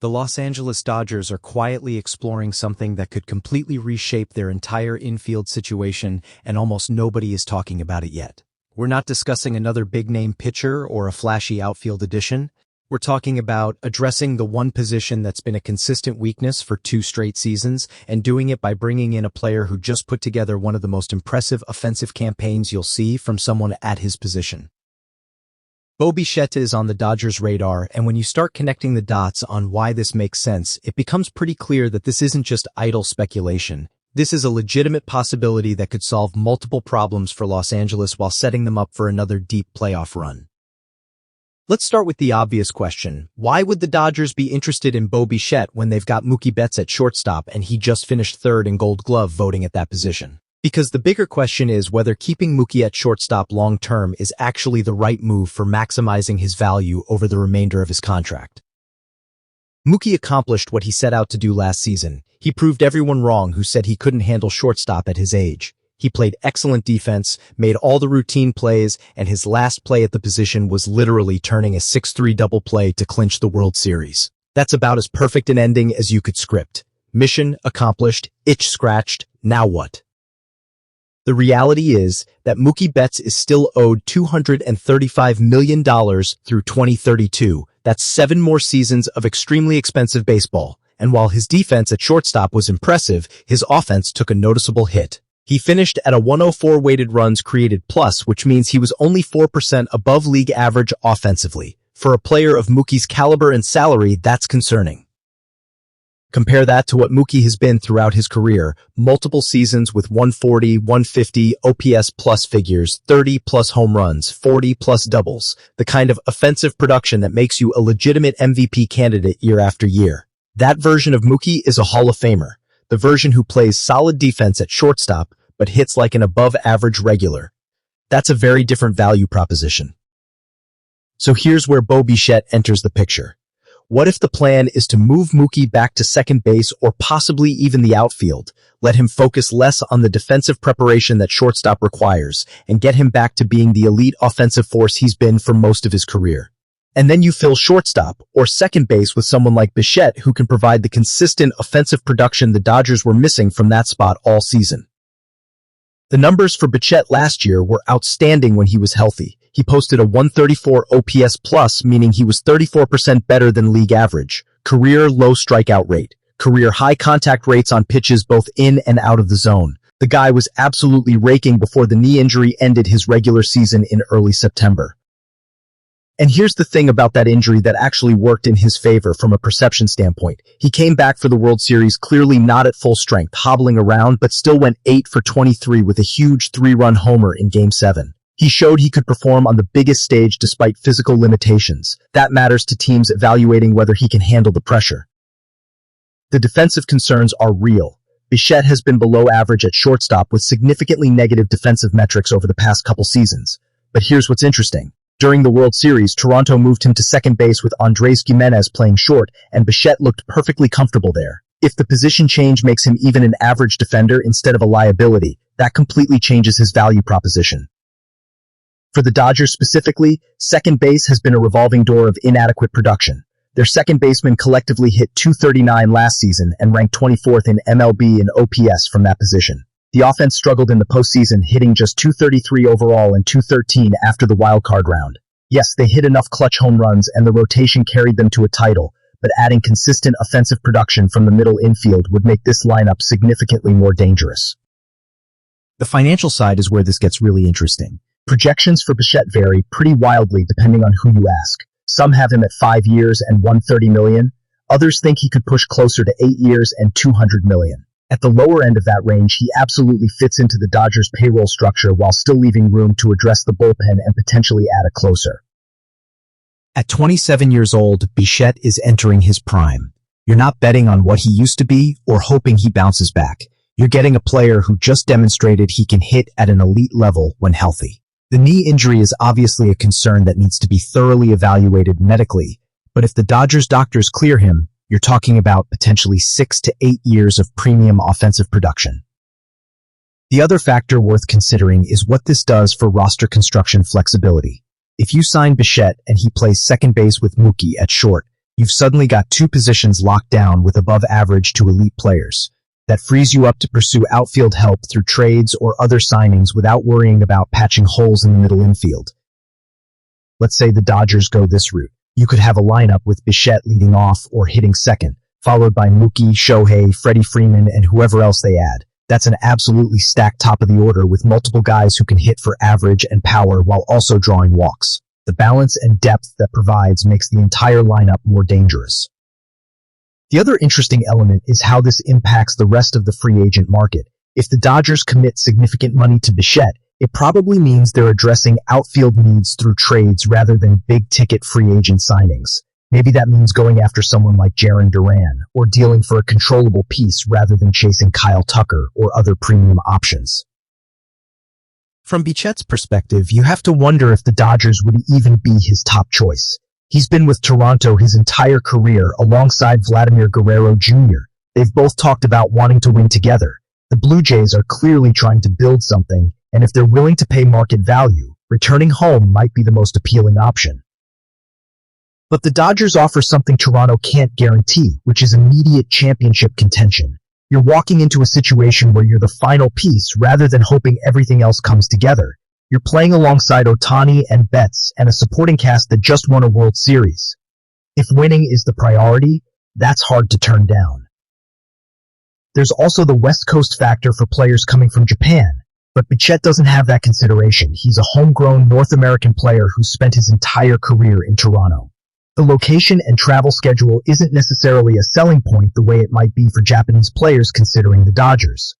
The Los Angeles Dodgers are quietly exploring something that could completely reshape their entire infield situation, and almost nobody is talking about it yet. We're not discussing another big-name pitcher or a flashy outfield addition. We're talking about addressing the one position that's been a consistent weakness for 2 straight seasons, and doing it by bringing in a player who just put together one of the most impressive offensive campaigns you'll see from someone at his position. BICHETTE is on the Dodgers' radar, and when you start connecting the dots on why this makes sense, it becomes pretty clear that this isn't just idle speculation. This is a legitimate possibility that could solve multiple problems for Los Angeles while setting them up for another deep playoff run. Let's start with the obvious question. Why would the Dodgers be interested in BICHETTE when they've got Mookie Betts at shortstop and he just finished 3rd in Gold Glove voting at that position? Because the bigger question is whether keeping Mookie at shortstop long-term is actually the right move for maximizing his value over the remainder of his contract. Mookie accomplished what he set out to do last season. He proved everyone wrong who said he couldn't handle shortstop at his age. He played excellent defense, made all the routine plays, and his last play at the position was literally turning a 6-3 double play to clinch the World Series. That's about as perfect an ending as you could script. Mission accomplished, itch scratched, now what? The reality is that Mookie Betts is still owed $235 million through 2032. That's 7 more seasons of extremely expensive baseball. And while his defense at shortstop was impressive, his offense took a noticeable hit. He finished at a 104 weighted runs created plus, which means he was only 4% above league average offensively. For a player of Mookie's caliber and salary, that's concerning. Compare that to what Mookie has been throughout his career, multiple seasons with 140, 150 OPS plus figures, 30 plus home runs, 40 plus doubles, the kind of offensive production that makes you a legitimate MVP candidate year after year. That version of Mookie is a Hall of Famer, the version who plays solid defense at shortstop but hits like an above-average regular. That's a very different value proposition. So here's where BICHETTE enters the picture. What if the plan is to move Mookie back to second base or possibly even the outfield, let him focus less on the defensive preparation that shortstop requires, and get him back to being the elite offensive force he's been for most of his career? And then you fill shortstop or second base with someone like BICHETTE who can provide the consistent offensive production the Dodgers were missing from that spot all season. The numbers for BICHETTE last year were outstanding when he was healthy. He posted a 134 OPS plus, meaning he was 34% better than league average, career low strikeout rate, career high contact rates on pitches both in and out of the zone. The guy was absolutely raking before the knee injury ended his regular season in early September. And here's the thing about that injury that actually worked in his favor from a perception standpoint. He came back for the World Series clearly not at full strength, hobbling around, but still went 8 for 23 with a huge 3-run homer in Game 7. He showed he could perform on the biggest stage despite physical limitations. That matters to teams evaluating whether he can handle the pressure. The defensive concerns are real. BICHETTE has been below average at shortstop with significantly negative defensive metrics over the past couple seasons. But here's what's interesting. During the World Series, Toronto moved him to second base with Andrés Giménez playing short, and BICHETTE looked perfectly comfortable there. If the position change makes him even an average defender instead of a liability, that completely changes his value proposition. For the Dodgers specifically, second base has been a revolving door of inadequate production. Their second basemen collectively hit .239 last season and ranked 24th in MLB in OPS from that position. The offense struggled in the postseason, hitting just .233 overall and .213 after the wildcard round. Yes, they hit enough clutch home runs and the rotation carried them to a title, but adding consistent offensive production from the middle infield would make this lineup significantly more dangerous. The financial side is where this gets really interesting. Projections for BICHETTE vary pretty wildly depending on who you ask. Some have him at 5 years and $130 million. Others think he could push closer to 8 years and $200 million. At the lower end of that range, he absolutely fits into the Dodgers' payroll structure while still leaving room to address the bullpen and potentially add a closer. At 27 years old, BICHETTE is entering his prime. You're not betting on what he used to be or hoping he bounces back. You're getting a player who just demonstrated he can hit at an elite level when healthy. The knee injury is obviously a concern that needs to be thoroughly evaluated medically, but if the Dodgers doctors clear him, you're talking about potentially 6 to 8 years of premium offensive production. The other factor worth considering is what this does for roster construction flexibility. If you sign BICHETTE and he plays second base with Mookie at short, You've suddenly got two positions locked down with above average to elite players. That frees you up to pursue outfield help through trades or other signings without worrying about patching holes in the middle infield. Let's say the Dodgers go this route. You could have a lineup with Bichette leading off or hitting second, followed by Mookie, Shohei, Freddie Freeman, and whoever else they add. That's an absolutely stacked top of the order with multiple guys who can hit for average and power while also drawing walks. The balance and depth that provides makes the entire lineup more dangerous. The other interesting element is how this impacts the rest of the free agent market. If the Dodgers commit significant money to Bichette, it probably means they're addressing outfield needs through trades rather than big-ticket free agent signings. Maybe that means going after someone like Jarren Duran, or dealing for a controllable piece rather than chasing Kyle Tucker or other premium options. From Bichette's perspective, you have to wonder if the Dodgers would even be his top choice. He's been with Toronto his entire career alongside Vladimir Guerrero Jr. They've both talked about wanting to win together. The Blue Jays are clearly trying to build something, and if they're willing to pay market value, returning home might be the most appealing option. But the Dodgers offer something Toronto can't guarantee, which is immediate championship contention. You're walking into a situation where you're the final piece rather than hoping everything else comes together. You're playing alongside Ohtani and Betts and a supporting cast that just won a World Series. If winning is the priority, that's hard to turn down. There's also the West Coast factor for players coming from Japan, but Bichette doesn't have that consideration. He's a homegrown North American player who's spent his entire career in Toronto. The location and travel schedule isn't necessarily a selling point the way it might be for Japanese players considering the Dodgers.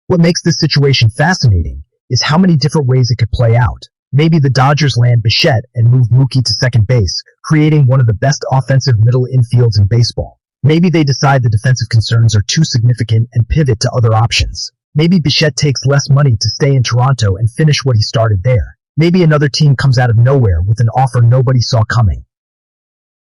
What makes this situation fascinating is how many different ways it could play out. Maybe the Dodgers land Bichette and move Mookie to second base, creating one of the best offensive middle infields in baseball. Maybe they decide the defensive concerns are too significant and pivot to other options. Maybe Bichette takes less money to stay in Toronto and finish what he started there. Maybe another team comes out of nowhere with an offer nobody saw coming.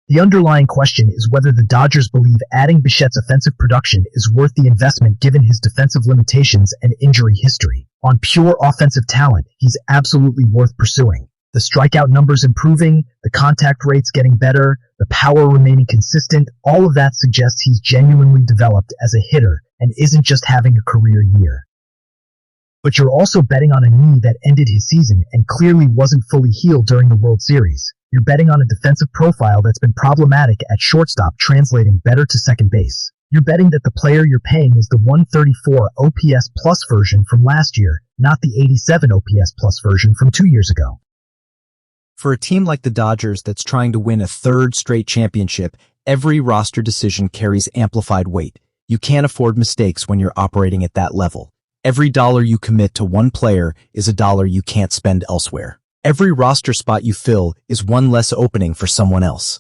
The underlying question is whether the Dodgers believe adding Bichette's offensive production is worth the investment given his defensive limitations and injury history. On pure offensive talent, he's absolutely worth pursuing. The strikeout numbers improving, the contact rates getting better, the power remaining consistent, all of that suggests he's genuinely developed as a hitter and isn't just having a career year. But you're also betting on a knee that ended his season and clearly wasn't fully healed during the World Series. You're betting on a defensive profile that's been problematic at shortstop translating better to second base. You're betting that the player you're paying is the 134 OPS plus version from last year, not the 87 OPS plus version from 2 years ago. For a team like the Dodgers that's trying to win a third straight championship, every roster decision carries amplified weight. You can't afford mistakes when you're operating at that level. Every dollar you commit to one player is a dollar you can't spend elsewhere. Every roster spot you fill is one less opening for someone else.